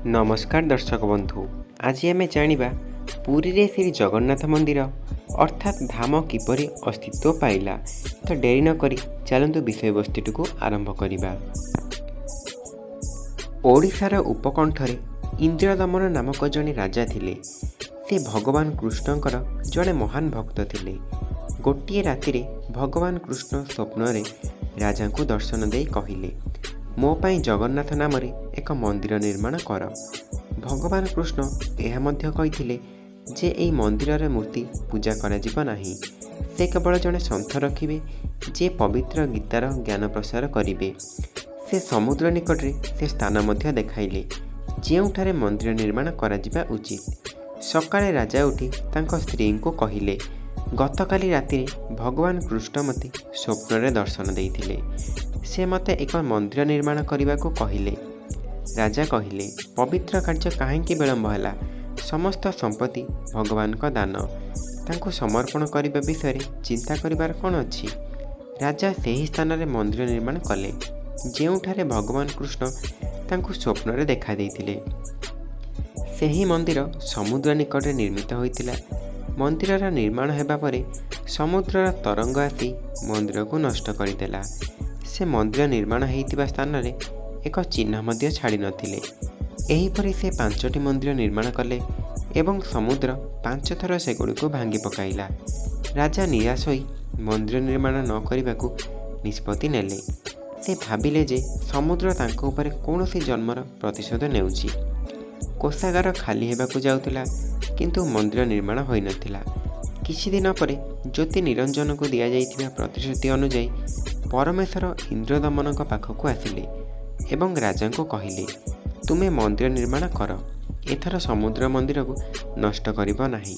नमस्कार दर्शक बंधु। आज आम जाना पुरी रे श्री जगन्नाथ मंदिर अर्थात धाम किपरि अस्तित्व पाइला। तो डेरी न करी चलतु विषय वस्तुटी को आरंभ करिबा। ओडिशार उपकंठरे इंद्रदमन नामक जड़े राजा थिले। से भगवान कृष्णकर जड़े महान भक्त थिले। गोटे राति भगवान कृष्ण स्वप्न राजा को दर्शन दे कहिले, मो पाई जगन्नाथ नाम एक मंदिर निर्माण कर। भगवान कृष्ण यह मध्य कहिथिले जे एई मंदिर मूर्ति पूजा करा जिबो नाही। से केवल जड़े सन्थ रखिबे जे पवित्र गीतार ज्ञान प्रसार करिवे। से समुद्र निकट रे से स्थान मध्य देखाइले जेउठारे मंदिर निर्माण करा जिबा उचित। सकाळे राजा उठी तांको स्त्री को कहिले, गतकाली राति भगवान कृष्ण मते स्वप्न दर्शन देइथिले। से मते एक मंदिर निर्माण करने को कहिले। राजा कहिले, पवित्र कार्य काहेकि विलंब है? समस्त संपत्ति भगवान का दान, तांको समर्पण करने विषय चिंता करिबार कौन अछि? राजा सही स्थान में मंदिर निर्माण कले जेउठारे भगवान कृष्ण तांको स्वप्न देखा देइथिले। सेही मंदिर समुद्र निकट निर्मित होइतिला। मंदिर निर्माण हेबा परे समुद्रर तरंग आसी मंदिर को नष्ट करदेला। से मंदिर निर्माण होइतिबा स्थान रे एक चिन्ह मध्य छाड़ी नथिले। एहीपरि से 5टी मंदिर निर्माण कले एवं समुद्र 5 थर सेगुड़ी को भांगी पकाइला। राजा निराश होई मंदिर निर्माण न करिबाकू निष्पत्ति नेले। से भाबिले जे समुद्र तांको ऊपर कौनसी जन्मर प्रतिशोध नेउची। कोषागार खाली हेबाकू जाउतिला किंतु मंदिर निर्माण होई नथिला। किछि दिन परे ज्योति निरंजन को दिया जाइथिबा प्रतिश्रुति अनुଯାयी परमेश्वर इंद्रदमन पाखक आसिले एवं राजा को कहिले, तुमे मंदिर निर्माण कर, एथर समुद्र मंदिर को नष्ट करिबो नाही।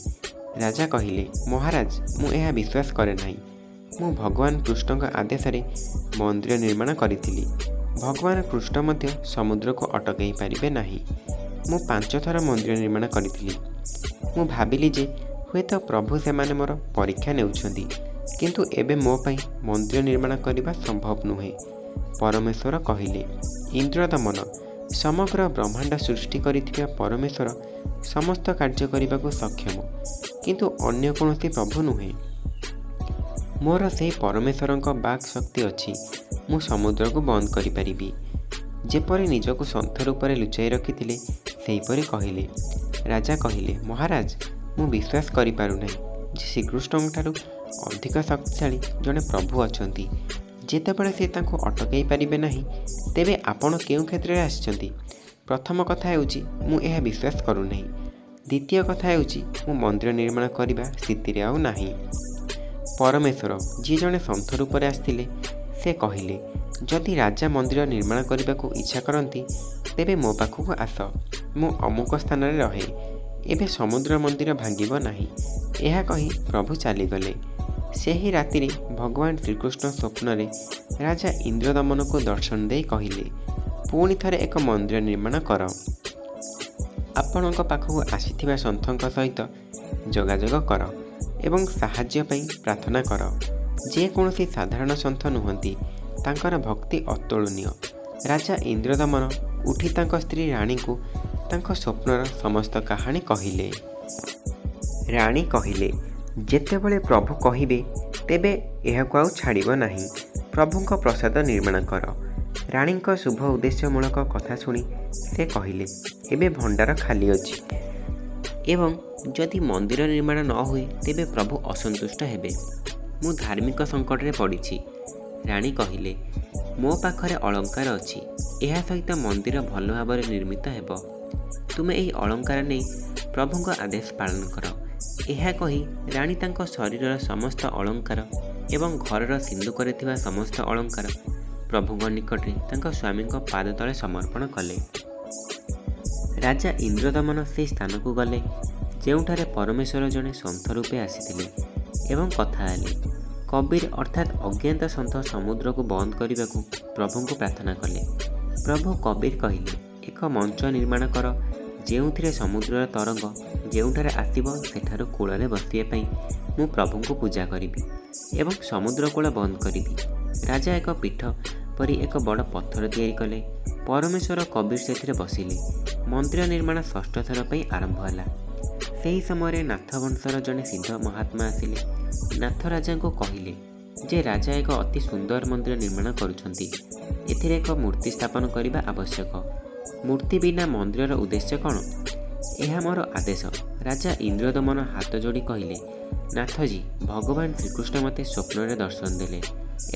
राजा कहिले, महाराज मु एहा विश्वास करे नाही। मु भगवान कृष्ण आदेश रे मंदिर निर्माण करिथिली। भगवान कृष्ण मध्य समुद्र को अटकई पारिबे नाही। मु 5 थर मंदिर निर्माण करिथिली। मु भाबिली जे हुएत प्रभु सेमाने मोर परीक्षा नेउछंती, किंतु एबे मो पाई मंदिर निर्माण करने संभव नुहे। परमेश्वर कहिले, इंद्रदमन समग्र ब्रह्मांड सृष्टि करिथिबा परमेश्वर समस्त कार्य करने को सक्षम, किंतु अन्य कौनसी प्रभु नुहे। मोर से परमेश्वर बाक शक्ति अच्छी। मु समुद्र को बंद करि परिबी। जेपरि निजको सन्थ रूप में लुचाई रखिथिले सेहीपरि कहिले। राजा कहिले, महाराज मु विश्वास करि पारु नाही जे श्रीकृष्ण ठारू अधिक शक्तिशाली जड़े प्रभु अछंती। जेतेबेले से तांको अटकई पारिबे नाही, तेबे आपण केउ क्षेत्र में आछंती? प्रथम कथा हेउची मु एहा विश्वास करू नाही। द्वितीय कथा हेउची मु मंदिर निर्माण करिबा स्थिति रे आउ नाही। परमेश्वर जी जड़े सन्थ रूप में आस्थिले से कहिले, जदि राजा मंदिर निर्माण करने को इच्छा करती तेबे मो पाखक आस। मु अमुक स्थान में रहे, एबे समुद्र मंदिर भांगिबो नाही। एहा कही प्रभु चलीगले। सेही राति भगवान श्रीकृष्ण स्वप्न रे राजा इंद्रदमन को दर्शन दे कहिले, पुणी थरे एक मंदिर निर्माण कर। आपणक पाखक आसीथिबा सन्थक सहित जोगाजोग कर एवं साहाय्य पई प्रार्थना कर। जे कौनसी साधारण सन्थ नुहंती, तांकर भक्ति अतुलनीय। राजा इंद्रदमन उठी तांक स्त्री रानी को तांक स्वप्नर समस्त कहानी कहिले। रानी कहिले, जेतेबेले प्रभु कहिबे तेबे एहाकु आउ छाड़िबो नाही। प्रभुंक प्रसाद निर्माण कर। रानीक शुभ उद्देश्यमूलक कथा सुनी से कहिले, एबे भंडार खाली अछि एवं जदि मंदिर निर्माण न हुए तेबे प्रभु असंतुष्ट हेबे। मु धार्मिक संकट रे पड़िछि। रानी कहिले, मो पाखरे अलंकार अछि, एहा सहित मंदिर भल भाव निर्मित हेब। तुमे एही अलंकार नै प्रभुंक आदेश पालन कर। एहा कही रानी तांको शरीरर समस्त अलंकार एवं घरर सिंदूकरे थिबा समस्त अलंकार प्रभुंक निकट तांको स्वामी पाद तले समर्पण कले। राजा इंद्रदमन से स्थान को गले जेउठारे परमेश्वर जने सन्थ रूपे आसीथिले एवं कथा हेले। कबीर अर्थात अज्ञात सन्थ समुद्र को बंद करने को प्रभु को प्रार्थना कले। प्रभु कबीर कहिले, एक मंच निर्माण कर जेउथिरे समुद्रर तरंग जेउठारे आसीबो सेठारो कूଳରେ बसिया पई मु प्रभु को पूजा करिबी एवं समुद्र कूଳ बंद करिबी। राजा एक पीठ परी एक बड़ पत्थर तैयारी कले। परमेश्वर कबीर से बसिले। ମନ୍ଦିର ନିର୍ମାଣ ଷଷ୍ଠ ଥର ପାଇଁ ଆରମ୍ଭ ହେଲା। ସେହି ସମୟରେ ନାଥ ବଂଶର ଜଣେ ସିଦ୍ଧ ମହାତ୍ମା ଆସିଲେ। ନାଥ ରାଜାଙ୍କୁ କହିଲେ ଯେ ରାଜା ଏକ ଅତି ସୁନ୍ଦର ମନ୍ଦିର ନିର୍ମାଣ କରୁଛନ୍ତି, ଏଥିରେ ଏକ ମୂର୍ତ୍ତି ସ୍ଥାପନ କରିବା ଆବଶ୍ୟକ। ମୂର୍ତ୍ତି ବିନା ମନ୍ଦିରର ଉଦ୍ଦେଶ୍ୟ କ'ଣ? ଏହା ମୋର ଆଦେଶ। ରାଜା ଇନ୍ଦ୍ରଦମନ ହାତ ଯୋଡ଼ି କହିଲେ, ନାଥଜୀ, ଭଗବାନ ଶ୍ରୀକୃଷ୍ଣ ମୋତେ ସ୍ୱପ୍ନରେ ଦର୍ଶନ ଦେଲେ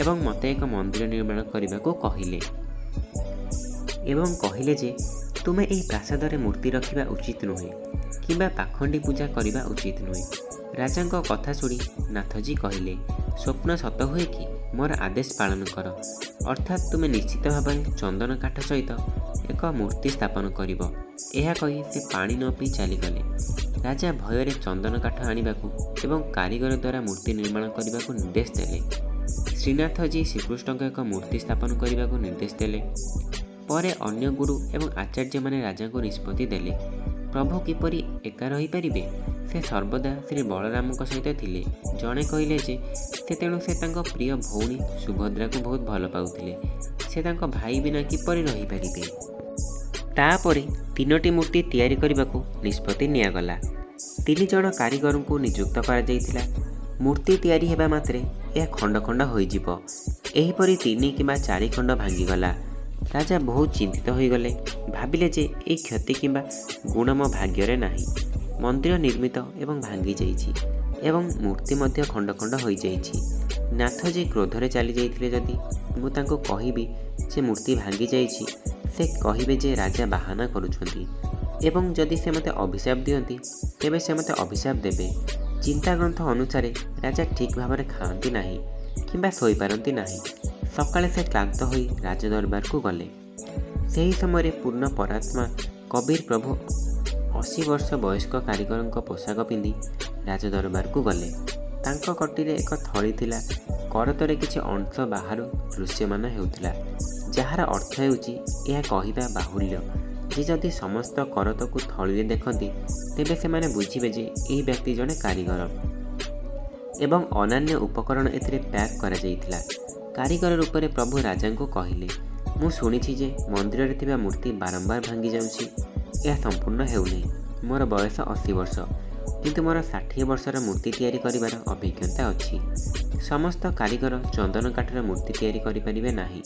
ଏବଂ ମୋତେ ଏକ ମନ୍ଦିର ନିର୍ମାଣ କରିବାକୁ କହିଲେ ଏବଂ କହିଲେ ଯେ ତୁମେ ଏହି ପ୍ରାସାଦରେ ମୂର୍ତ୍ତି ରଖିବା ଉଚିତ ନୁହେଁ କିମ୍ବା ପାଖଣ୍ଡି ପୂଜା କରିବା ଉଚିତ ନୁହେଁ। ରାଜାଙ୍କ କଥା ଶୁଣି ନାଥଜୀ କହିଲେ, ସ୍ୱପ୍ନ ସତ ହୁଏ କି? ମୋର ଆଦେଶ ପାଳନ କର, ଅର୍ଥାତ୍ ତୁମେ ନିଶ୍ଚିତ ଭାବରେ ଚନ୍ଦନ କାଠ ସହିତ ଏକ ମୂର୍ତ୍ତି ସ୍ଥାପନ କରିବ। ଏହା କହି ସେ ପାଣି ନ ପିଇ ଚାଲିଗଲେ। ରାଜା ଭୟରେ ଚନ୍ଦନ କାଠ ଆଣିବାକୁ ଏବଂ କାରିଗର ଦ୍ୱାରା ମୂର୍ତ୍ତି ନିର୍ମାଣ କରିବାକୁ ନିର୍ଦ୍ଦେଶ ଦେଲେ। ଶ୍ରୀନାଥଜୀ ଶ୍ରୀକୃଷ୍ଣଙ୍କ ଏକ ମୂର୍ତ୍ତି ସ୍ଥାପନ କରିବାକୁ ନିର୍ଦ୍ଦେଶ ଦେଲେ। ପରେ ଅନ୍ୟ ଗୁରୁ ଏବଂ ଆଚାର୍ଯ୍ୟମାନେ ରାଜାଙ୍କୁ ନିଷ୍ପତ୍ତି ଦେଲେ। ପ୍ରଭୁ କିପରି ଏକା ରହିପାରିବେ? ସେ ସର୍ବଦା ଶ୍ରୀ ବଳରାମଙ୍କ ସହିତ ଥିଲେ। ଜଣେ କହିଲେ ଯେ ତେଣୁ ସେ ତାଙ୍କ ପ୍ରିୟ ଭଉଣୀ ସୁଭଦ୍ରାକୁ ବହୁତ ଭଲ ପାଉଥିଲେ। ସେ ତାଙ୍କ ଭାଇ ବିନା କିପରି ରହିପାରିବେ? ତାପରେ 3ଟି ମୂର୍ତ୍ତି ତିଆରି କରିବାକୁ ନିଷ୍ପତ୍ତି ନିଆଗଲା। 3 ଜଣ କାରିଗରଙ୍କୁ ନିଯୁକ୍ତ କରାଯାଇଥିଲା। ମୂର୍ତ୍ତି ତିଆରି ହେବା ମାତ୍ରେ ଏହା ଖଣ୍ଡ ଖଣ୍ଡ ହୋଇଯିବ। ଏହିପରି 3 କିମ୍ବା 4 ଖଣ୍ଡ ଭାଙ୍ଗିଗଲା। ରାଜା ବହୁତ ଚିନ୍ତିତ ହୋଇଗଲେ। ଭାବିଲେ ଯେ ଏହି କ୍ଷତି କିମ୍ବା ଗୁଣ ମୋ ଭାଗ୍ୟରେ ନାହିଁ। ମନ୍ଦିର ନିର୍ମିତ ଏବଂ ଭାଙ୍ଗି ଯାଇଛି ଏବଂ ମୂର୍ତ୍ତି ମଧ୍ୟ ଖଣ୍ଡ ଖଣ୍ଡ ହୋଇଯାଇଛି। ନାଥଜୀ କ୍ରୋଧରେ ଚାଲି ଯାଇଥିଲେ। ଯଦି ମୁଁ ତାଙ୍କୁ କହିବି ଯେ ମୂର୍ତ୍ତି ଭାଙ୍ଗି ଯାଇଛି, ସେ କହିବେ ଯେ ରାଜା ବାହାନା କରୁଛନ୍ତି ଏବଂ ଯଦି ସେ ମୋତେ ଅଭିଶାପ ଦିଅନ୍ତି ତେବେ ସେ ମୋତେ ଅଭିଶାପ ଦେବେ। ଚିନ୍ତାଗ୍ରନ୍ଥ ଅନୁସାରେ ରାଜା ଠିକ୍ ଭାବରେ ଖାଆନ୍ତି ନାହିଁ କିମ୍ବା ଶୋଇପାରନ୍ତି ନାହିଁ। ସକାଳେ ସେ କ୍ଳାନ୍ତ ହୋଇ ରାଜଦରବାରକୁ ଗଲେ। ସେହି ସମୟରେ ପୂର୍ଣ୍ଣ ପରାତ୍ମା କବୀର ପ୍ରଭୁ 80 ବର୍ଷ ବୟସ୍କ କାରିଗରଙ୍କ ପୋଷାକ ପିନ୍ଧି ରାଜଦରବାରକୁ ଗଲେ। ତାଙ୍କ କଟିରେ ଏକ ଥଳି ଥିଲା। କରତରେ କିଛି ଅଂଶ ବାହାରୁ ଦୃଶ୍ୟମାନ ହେଉଥିଲା, ଯାହାର ଅର୍ଥ ହେଉଛି ଏହା କହିବା ବାହୁଲ୍ୟ ଯେ ଯଦି ସମସ୍ତ କରତକୁ ଥଳିରେ ଦେଖନ୍ତି ତେବେ ସେମାନେ ବୁଝିବେ ଯେ ଏହି ବ୍ୟକ୍ତି ଜଣେ କାରିଗର ଏବଂ ଅନ୍ୟାନ୍ୟ ଉପକରଣ ଏଥିରେ ପ୍ୟାକ୍ କରାଯାଇଥିଲା। କାରିଗର ରୂପରେ ପ୍ରଭୁ ରାଜାଙ୍କୁ କହିଲେ, ମୁଁ ଶୁଣିଛି ଯେ ମନ୍ଦିରରେ ଥିବା ମୂର୍ତ୍ତି ବାରମ୍ବାର ଭାଙ୍ଗି ଯାଉଛି। ଏହା ସମ୍ପୂର୍ଣ୍ଣ ହେଉନାହିଁ। ମୋର ବୟସ 80 ବର୍ଷ, କିନ୍ତୁ ମୋର 60 ବର୍ଷର ମୂର୍ତ୍ତି ତିଆରି କରିବାର ଅଭିଜ୍ଞତା ଅଛି। ସମସ୍ତ କାରିଗର ଚନ୍ଦନ କାଠର ମୂର୍ତ୍ତି ତିଆରି କରିପାରିବେ ନାହିଁ।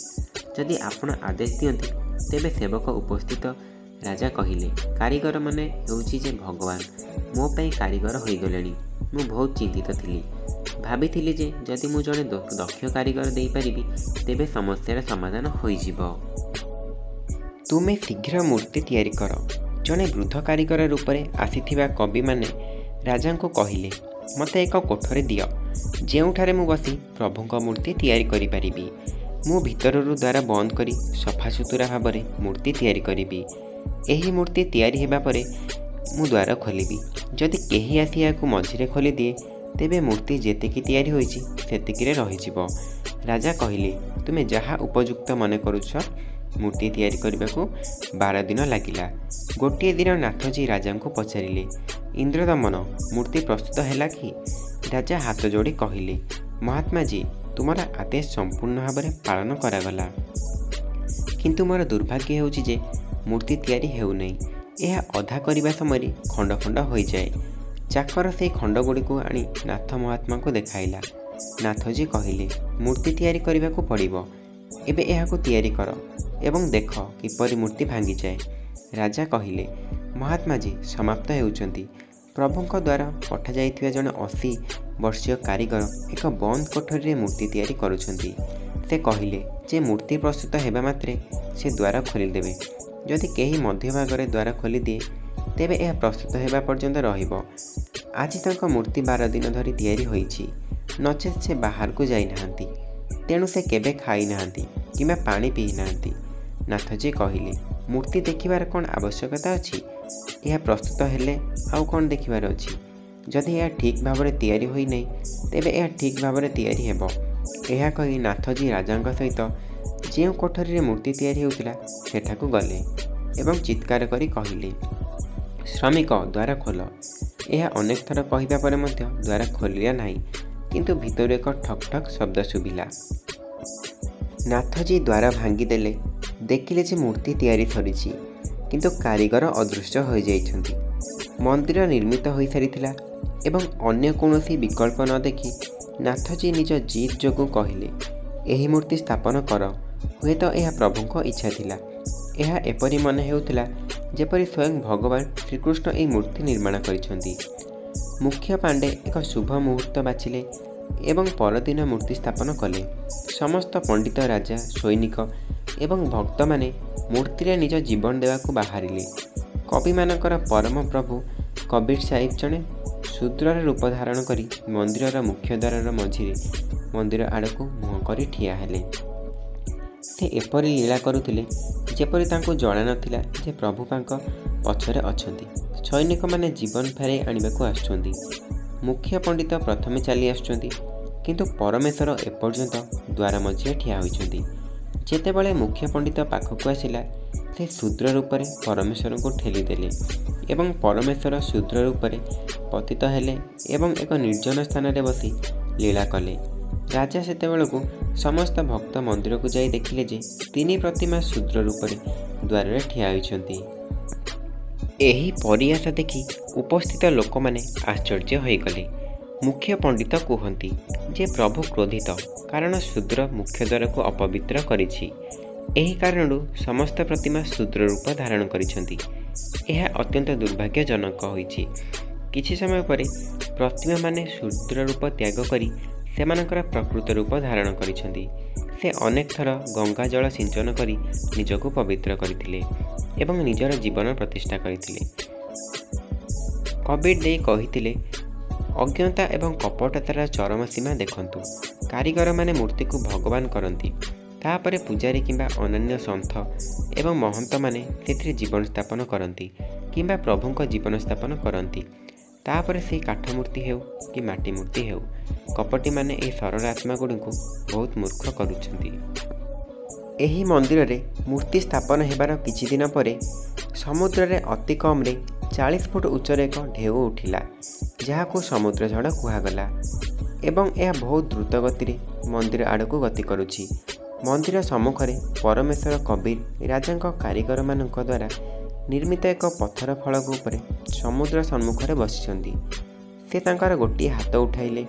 ଯଦି ଆପଣ ଆଦେଶ ଦିଅନ୍ତି ତେବେ ସେବକ ଉପସ୍ଥିତ। ରାଜା କହିଲେ, କାରିଗରମାନେ ହେଉଛି ଯେ ଭଗବାନ ମୋ ପାଇଁ କାରିଗର ହୋଇଗଲେଣି। ମୁଁ ବହୁତ ଚିନ୍ତିତ ଥିଲି। ଭାବିଥିଲି ଯେ ଯଦି ମୁଁ ଜଣେ ଦକ୍ଷ କାରିଗର ଦେଇପାରିବି ତେବେ ସମସ୍ୟାର ସମାଧାନ ହୋଇଯିବ। ତୁମେ ଶୀଘ୍ର ମୂର୍ତ୍ତି ତିଆରି କର। ଜଣେ ବୃଦ୍ଧ କାରିଗର ରୂପରେ ଆସିଥିବା କବିମାନେ ରାଜାଙ୍କୁ କହିଲେ, ମୋତେ ଏକ କୋଠରୀ ଦିଅ ଯେଉଁଠାରେ ମୁଁ ବସି ପ୍ରଭୁଙ୍କ ମୂର୍ତ୍ତି ତିଆରି କରିପାରିବି। ମୁଁ ଭିତରରୁ ଦ୍ୱାର ବନ୍ଦ କରି ସଫାସୁତୁରା ଭାବରେ ମୂର୍ତ୍ତି ତିଆରି କରିବି। ଏହି ମୂର୍ତ୍ତି ତିଆରି ହେବା ପରେ ମୁଁ ଦ୍ୱାର ଖୋଲିବି। ଯଦି କେହି ଆସି ଏହାକୁ ମଝିରେ ଖୋଲିଦିଏ ତେବେ ମୂର୍ତ୍ତି ଯେତିକି ତିଆରି ହୋଇଛି ସେତିକିରେ ରହିଯିବ। ରାଜା କହିଲେ, ତୁମେ ଯାହା ଉପଯୁକ୍ତ ମନେ କରୁଛ। ମୂର୍ତ୍ତି ତିଆରି କରିବାକୁ 12 ଦିନ ଲାଗିଲା। ଗୋଟିଏ ଦିନ ନାଥଜୀ ରାଜାଙ୍କୁ ପଚାରିଲେ, ଇନ୍ଦ୍ରଦମନ, ମୂର୍ତ୍ତି ପ୍ରସ୍ତୁତ ହେଲା କି? ରାଜା ହାତ ଯୋଡ଼ି କହିଲେ, ମହାତ୍ମାଜୀ, ତୁମର ଆଦେଶ ସମ୍ପୂର୍ଣ୍ଣ ଭାବରେ ପାଳନ କରାଗଲା, କିନ୍ତୁ ମୋର ଦୁର୍ଭାଗ୍ୟ ହେଉଛି ଯେ ମୂର୍ତ୍ତି ତିଆରି ହେଉନାହିଁ। ଏହା ଅଧା କରିବା ସମୟରେ ଖଣ୍ଡ ଖଣ୍ଡ ହୋଇଯାଏ। ଚାକର ସେହି ଖଣ୍ଡଗୁଡ଼ିକୁ ଆଣି ନାଥ ମହାତ୍ମାଙ୍କୁ ଦେଖାଇଲା। ନାଥଜୀ କହିଲେ, ମୂର୍ତ୍ତି ତିଆରି କରିବାକୁ ପଡ଼ିବ। ଏବେ ଏହାକୁ ତିଆରି କର ଏବଂ ଦେଖ କିପରି ମୂର୍ତ୍ତି ଭାଙ୍ଗିଯାଏ। ରାଜା କହିଲେ, ମହାତ୍ମାଜୀ ସମାପ୍ତ ହେଉଛନ୍ତି। ପ୍ରଭୁଙ୍କ ଦ୍ୱାରା ପଠାଯାଇଥିବା ଜଣେ 80 ବର୍ଷୀୟ କାରିଗର ଏକ ବନ୍ଦ କୋଠରୀରେ ମୂର୍ତ୍ତି ତିଆରି କରୁଛନ୍ତି। ସେ କହିଲେ ଯେ ମୂର୍ତ୍ତି ପ୍ରସ୍ତୁତ ହେବା ମାତ୍ରେ ସେ ଦ୍ୱାର ଖୋଲିଦେବେ। ଯଦି କେହି ମଧ୍ୟଭାଗରେ ଦ୍ୱାର ଖୋଲିଦିଏ ତେବେ ଏହା ପ୍ରସ୍ତୁତ ହେବା ପର୍ଯ୍ୟନ୍ତ ରହିବ। ଆଜି ତାଙ୍କ ମୂର୍ତ୍ତି 12 ଦିନ ଧରି ତିଆରି ହୋଇଛି, ନଚେତ୍ ସେ ବାହାରକୁ ଯାଇନାହାନ୍ତି। ତେଣୁ ସେ କେବେ ଖାଇନାହାନ୍ତି କିମ୍ବା ପାଣି ପିଇନାହାନ୍ତି। ନାଥଜୀ କହିଲେ, ମୂର୍ତ୍ତି ଦେଖିବାର କ'ଣ ଆବଶ୍ୟକତା ଅଛି? ଏହା ପ୍ରସ୍ତୁତ ହେଲେ ଆଉ କ'ଣ ଦେଖିବାର ଅଛି? ଯଦି ଏହା ଠିକ୍ ଭାବରେ ତିଆରି ହୋଇନାହିଁ ତେବେ ଏହା ଠିକ୍ ଭାବରେ ତିଆରି ହେବ। ଏହା କହି ନାଥଜୀ ରାଜାଙ୍କ ସହିତ ଯେଉଁ କୋଠରୀରେ ମୂର୍ତ୍ତି ତିଆରି ହେଉଥିଲା ସେଠାକୁ ଗଲେ ଏବଂ ଚିତ୍କାର କରି କହିଲେ, ଶ୍ରମିକ, ଦ୍ୱାର ଖୋଲ। ଏହା ଅନେକ ଥର କହିବା ପରେ ମଧ୍ୟ ଦ୍ୱାର ଖୋଲିଲା ନାହିଁ, କିନ୍ତୁ ଭିତରୁ ଏକ ଠକ୍ ଠକ୍ ଶବ୍ଦ ଶୁଭିଲା। ନାଥଜୀ ଦ୍ୱାର ଭାଙ୍ଗିଦେଲେ। ଦେଖିଲେ ଯେ ମୂର୍ତ୍ତି ତିଆରି ସରିଛି, କିନ୍ତୁ କାରିଗର ଅଦୃଶ୍ୟ ହୋଇଯାଇଛନ୍ତି। ମନ୍ଦିର ନିର୍ମିତ ହୋଇସାରିଥିଲା ଏବଂ ଅନ୍ୟ କୌଣସି ବିକଳ୍ପ ନ ଦେଖି ନାଥଜୀ ନିଜ ଜିଦ୍ ଯୋଗୁଁ କହିଲେ, ଏହି ମୂର୍ତ୍ତି ସ୍ଥାପନ କର। ହୁଏତ ଏହା ପ୍ରଭୁଙ୍କ ଇଚ୍ଛା ଥିଲା। ଏହା ଏପରି ମନେ ହେଉଥିଲା ଯେପରି ସ୍ୱୟଂ ଭଗବାନ ଶ୍ରୀକୃଷ୍ଣ ଏହି ମୂର୍ତ୍ତି ନିର୍ମାଣ କରିଛନ୍ତି। ମୁଖ୍ୟ ପାଣ୍ଡେ ଏକ ଶୁଭ ମୁହୂର୍ତ୍ତ ବାଛିଲେ ଏବଂ ପରଦିନ ମୂର୍ତ୍ତି ସ୍ଥାପନ କଲେ। ସମସ୍ତ ପଣ୍ଡିତ, ରାଜା, ସୈନିକ ଏବଂ ଭକ୍ତମାନେ ମୂର୍ତ୍ତିରେ ନିଜ ଜୀବନ ଦେବାକୁ ବାହାରିଲେ। କବିମାନଙ୍କର ପରମ ପ୍ରଭୁ କବୀର ସାହିବ ଜଣେ ଶୂଦ୍ରର ରୂପ ଧାରଣ କରି ମନ୍ଦିରର ମୁଖ୍ୟ ଦ୍ୱାରର ମଝିରେ ମନ୍ଦିର ଆଡ଼କୁ ମୁହଁ କରି ଠିଆ ହେଲେ। ସେ ଏପରି ଲୀଳା କରୁଥିଲେ ଯେପରି ତାଙ୍କୁ ଜଣାନଥିଲା ଯେ ପ୍ରଭୁ ତାଙ୍କ ପଛରେ ଅଛନ୍ତି। ସୈନିକମାନେ ଜୀବନ ଫେରାଇ ଆଣିବାକୁ ଆସୁଛନ୍ତି। ମୁଖ୍ୟ ପଣ୍ଡିତ ପ୍ରଥମେ ଚାଲି ଆସୁଛନ୍ତି, କିନ୍ତୁ ପରମେଶ୍ୱର ଏପର୍ଯ୍ୟନ୍ତ ଦ୍ୱାର ମଝିରେ ଠିଆ ହୋଇଛନ୍ତି। ଯେତେବେଳେ ମୁଖ୍ୟ ପଣ୍ଡିତ ପାଖକୁ ଆସିଲା, ସେ ଶୂଦ୍ର ରୂପରେ ପରମେଶ୍ୱରଙ୍କୁ ଠେଲିଦେଲେ ଏବଂ ପରମେଶ୍ୱର ଶୂଦ୍ର ରୂପରେ ପତିତ ହେଲେ ଏବଂ ଏକ ନିର୍ଜନ ସ୍ଥାନରେ ବସି ଲୀଳା କଲେ। ରାଜା ସେତେବେଳକୁ ସମସ୍ତ ଭକ୍ତ ମନ୍ଦିରକୁ ଯାଇ ଦେଖିଲେ ଯେ ତିନି ପ୍ରତିମା ଶୂଦ୍ର ରୂପରେ ଦ୍ୱାରରେ ଠିଆ ହୋଇଛନ୍ତି। ଏହି ପରିହାସ ଦେଖି ଉପସ୍ଥିତ ଲୋକମାନେ ଆଶ୍ଚର୍ଯ୍ୟ ହୋଇଗଲେ। ମୁଖ୍ୟ ପଣ୍ଡିତ କୁହନ୍ତି ଯେ ପ୍ରଭୁ କ୍ରୋଧିତ, କାରଣ ଶୂଦ୍ର ମୁଖ୍ୟ ଦ୍ୱାରକୁ ଅପବିତ୍ର କରିଛି। ଏହି କାରଣରୁ ସମସ୍ତ ପ୍ରତିମା ଶୂଦ୍ର ରୂପ ଧାରଣ କରିଛନ୍ତି। ଏହା ଅତ୍ୟନ୍ତ ଦୁର୍ଭାଗ୍ୟଜନକ ହୋଇଛି। କିଛି ସମୟ ପରେ ପ୍ରତିମାମାନେ ଶୂଦ୍ର ରୂପ ତ୍ୟାଗ କରି ସେମାନଙ୍କର ପ୍ରକୃତ ରୂପ ଧାରଣ କରିଛନ୍ତି। ସେ ଅନେକ ଥର ଗଙ୍ଗା ଜଳ ସିଞ୍ଚନ କରି ନିଜକୁ ପବିତ୍ର କରିଥିଲେ ଏବଂ ନିଜର ଜୀବନ ପ୍ରତିଷ୍ଠା କରିଥିଲେ। କବୀର ଦେଇ କହିଥିଲେ, ଅଜ୍ଞତା ଏବଂ କପଟତାର ଚରମ ସୀମା ଦେଖନ୍ତୁ। କାରିଗରମାନେ ମୂର୍ତ୍ତିକୁ ଭଗବାନ କରନ୍ତି, ତାପରେ ପୂଜାରୀ କିମ୍ବା ଅନ୍ୟାନ୍ୟ ସନ୍ଥ ଏବଂ ମହନ୍ତମାନେ ସେଥିରେ ଜୀବନ ସ୍ଥାପନ କରନ୍ତି କିମ୍ବା ପ୍ରଭୁଙ୍କ ଜୀବନ ସ୍ଥାପନ କରନ୍ତି। ତାପରେ ସେହି କାଠ ମୂର୍ତ୍ତି ହେଉ କି ମାଟି ମୂର୍ତ୍ତି ହେଉ, କପଟୀମାନେ ଏହି ସରଳ ଆତ୍ମାଗୁଡ଼ିକୁ ବହୁତ ମୂର୍ଖ କରୁଛନ୍ତି। ଏହି ମନ୍ଦିରରେ ମୂର୍ତ୍ତି ସ୍ଥାପନ ହେବାର କିଛି ଦିନ ପରେ ସମୁଦ୍ରରେ ଅତି କମ୍ରେ 40 ଫୁଟ ଉଚ୍ଚରେ ଏକ ଢେଉ ଉଠିଲା, ଯାହାକୁ ସମୁଦ୍ର ଝଡ଼ କୁହାଗଲା ଏବଂ ଏହା ବହୁତ ଦ୍ରୁତ ଗତିରେ ମନ୍ଦିର ଆଡ଼କୁ ଗତି କରୁଛି। ମନ୍ଦିର ସମ୍ମୁଖରେ ପରମେଶ୍ୱର କବୀର ରାଜାଙ୍କ କାରିଗରମାନଙ୍କ ଦ୍ୱାରା ନିର୍ମିତ ଏକ ପଥର ଫଳକ ଉପରେ ସମୁଦ୍ର ସମ୍ମୁଖରେ ବସିଛନ୍ତି। ସେ ତାଙ୍କର ଗୋଟିଏ ହାତ ଉଠାଇଲେ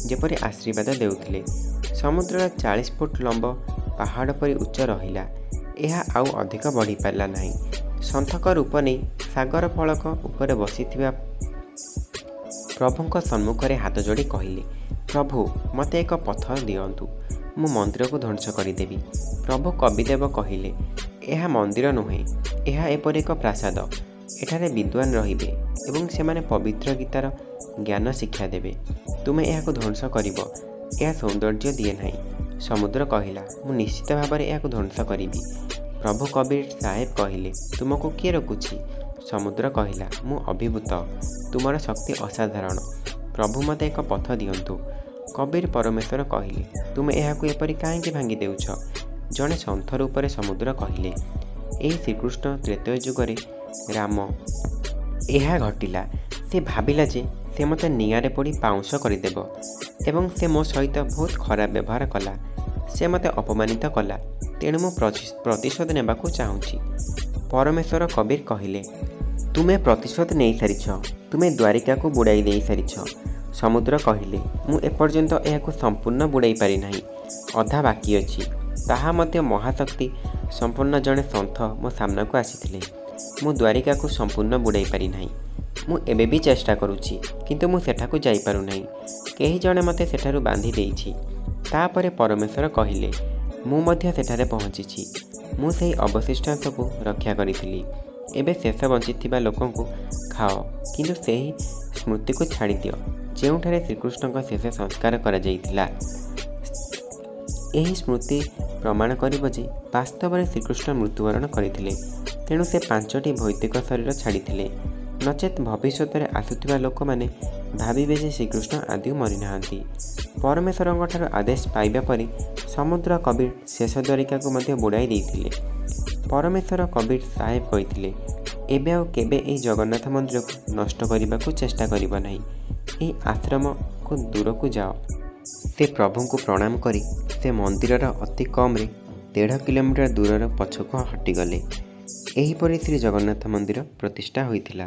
ଯେପରି ଆଶୀର୍ବାଦ ଦେଉଥିଲେ। ସମୁଦ୍ରର 40 ଫୁଟ ଲମ୍ବ ପାହାଡ଼ ପରି ଉଚ୍ଚ ରହିଲା। ଏହା ଆଉ ଅଧିକ ବଢ଼ିପାରିଲା ନାହିଁ। ସନ୍ଥକ ରୂପ ନେଇ ସାଗର ଫଳକ ଉପରେ ବସିଥିବା ପ୍ରଭୁଙ୍କ ସମ୍ମୁଖରେ ହାତ ଯୋଡ଼ି କହିଲେ, ପ୍ରଭୁ ମୋତେ ଏକ ପଥର ଦିଅନ୍ତୁ, ମୁଁ ମନ୍ଦିରକୁ ଧ୍ୱଂସ କରିଦେବି। ପ୍ରଭୁ କବିଦେବ କହିଲେ, ଏହା ମନ୍ଦିର ନୁହେଁ, ଏହା ଏପରି ଏକ ପ୍ରାସାଦ। ଏଠାରେ ବିଦ୍ୱାନ ରହିବେ ଏବଂ ସେମାନେ ପବିତ୍ର ଗୀତାର ଜ୍ଞାନ ଶିକ୍ଷା ଦେବେ। ତୁମେ ଏହାକୁ ଧ୍ୱଂସ କରିବ, ଏହା ସୌନ୍ଦର୍ଯ୍ୟ ଦିଏ ନାହିଁ। ସମୁଦ୍ର କହିଲା, ମୁଁ ନିଶ୍ଚିତ ଭାବରେ ଏହାକୁ ଧ୍ୱଂସ କରିବି। ପ୍ରଭୁ କବୀର ସାହେବ କହିଲେ, ତୁମକୁ କିଏ ରୋକୁଛି? ସମୁଦ୍ର କହିଲା, ମୁଁ ଅଭିଭୂତ, ତୁମର ଶକ୍ତି ଅସାଧାରଣ। ପ୍ରଭୁ ମୋତେ ଏକ ପଥ ଦିଅନ୍ତୁ। କବୀର ପରମେଶ୍ୱର କହିଲେ, ତୁମେ ଏହାକୁ ଏପରି କାହିଁକି ଭାଙ୍ଗି ଦେଉଛ? ଜଣେ ସନ୍ଥ ରୂପରେ ସମୁଦ୍ର କହିଲେ, ଏହି ଶ୍ରୀକୃଷ୍ଣ ତ୍ରେତୟ ଯୁଗରେ ରାମ ଏହା ଘଟିଲା। ସେ ଭାବିଲା ଯେ ସେ ମୋତେ ନିଆଁରେ ପୋଡ଼ି ପାଉଁଶ କରିଦେବ ଏବଂ ସେ ମୋ ସହିତ ବହୁତ ଖରାପ ବ୍ୟବହାର କଲା। ସେ ମୋତେ ଅପମାନିତ କଲା, ତେଣୁ ମୁଁ ପ୍ରତିଶୋଧ ନେବାକୁ ଚାହୁଁଛି। ପରମେଶ୍ୱର କବୀର କହିଲେ, ତୁମେ ପ୍ରତିଶୋଧ ନେଇସାରିଛ, ତୁମେ ଦ୍ୱାରିକାକୁ ବୁଡ଼ାଇ ଦେଇସାରିଛ। ସମୁଦ୍ର କହିଲେ, ମୁଁ ଏପର୍ଯ୍ୟନ୍ତ ଏହାକୁ ସମ୍ପୂର୍ଣ୍ଣ ବୁଡ଼ାଇ ପାରିନାହିଁ, ଅଧା ବାକି ଅଛି। ତାହା ମଧ୍ୟ ମହାଶକ୍ତି ସମ୍ପୂର୍ଣ୍ଣ ଜଣେ ସନ୍ଥ ମୋ ସାମ୍ନାକୁ ଆସିଥିଲେ। ମୁଁ ଦ୍ୱାରିକାକୁ ସମ୍ପୂର୍ଣ୍ଣ ବୁଡ଼ାଇ ପାରିନାହିଁ। ମୁଁ ଏବେ ବି ଚେଷ୍ଟା କରୁଛି, କିନ୍ତୁ ମୁଁ ସେଠାକୁ ଯାଇପାରୁନାହିଁ। କେହି ଜଣେ ମୋତେ ସେଠାରୁ ବାନ୍ଧି ଦେଇଛି। ତାପରେ ପରମେଶ୍ୱର କହିଲେ, ମୁଁ ମଧ୍ୟ ସେଠାରେ ପହଞ୍ଚିଛି। ମୁଁ ସେହି ଅବଶିଷ୍ଟାଂଶକୁ ରକ୍ଷା କରିଥିଲି। ଏବେ ଶେଷ ବଞ୍ଚିଥିବା ଲୋକଙ୍କୁ ଖାଅ, କିନ୍ତୁ ସେହି ସ୍ମୃତିକୁ ଛାଡ଼ିଦିଅ ଯେଉଁଠାରେ ଶ୍ରୀକୃଷ୍ଣଙ୍କ ଶେଷ ସଂସ୍କାର କରାଯାଇଥିଲା। ଏହି ସ୍ମୃତି ପ୍ରମାଣ କରିବ ଯେ ବାସ୍ତବରେ ଶ୍ରୀକୃଷ୍ଣ ମୃତ୍ୟୁବରଣ କରିଥିଲେ, ତେଣୁ ସେ 5ଟି ଭୌତିକ ଶରୀର ଛାଡ଼ିଥିଲେ। ନଚେତ୍ ଭବିଷ୍ୟତରେ ଆସୁଥିବା ଲୋକମାନେ ଭାବିବେ ଯେ ଶ୍ରୀକୃଷ୍ଣ ଆଦୌ ମରିନାହାନ୍ତି। ପରମେଶ୍ୱରଙ୍କଠାରୁ ଆଦେଶ ପାଇବା ପରେ ସମୁଦ୍ର କବୀର ଶେଷ ଦ୍ୱାରିକାକୁ ମଧ୍ୟ ବୁଡ଼ାଇ ଦେଇଥିଲେ। ପରମେଶ୍ୱର କବୀର ସାହେବ କହିଥିଲେ, ଏବେ ଆଉ କେବେ ଏହି ଜଗନ୍ନାଥ ମନ୍ଦିରକୁ ନଷ୍ଟ କରିବାକୁ ଚେଷ୍ଟା କରିବ ନାହିଁ। ଏହି ଆଶ୍ରମକୁ ଦୂରକୁ ଯାଅ। ସେ ପ୍ରଭୁଙ୍କୁ ପ୍ରଣାମ କରି ସେ ମନ୍ଦିରର ଅତି କମ୍ରେ 1.5 କିଲୋମିଟର ଦୂରର ପଛକୁ ହଟିଗଲେ। ଏହିପରି ଶ୍ରୀ ଜଗନ୍ନାଥ ମନ୍ଦିର ପ୍ରତିଷ୍ଠା ହୋଇଥିଲା।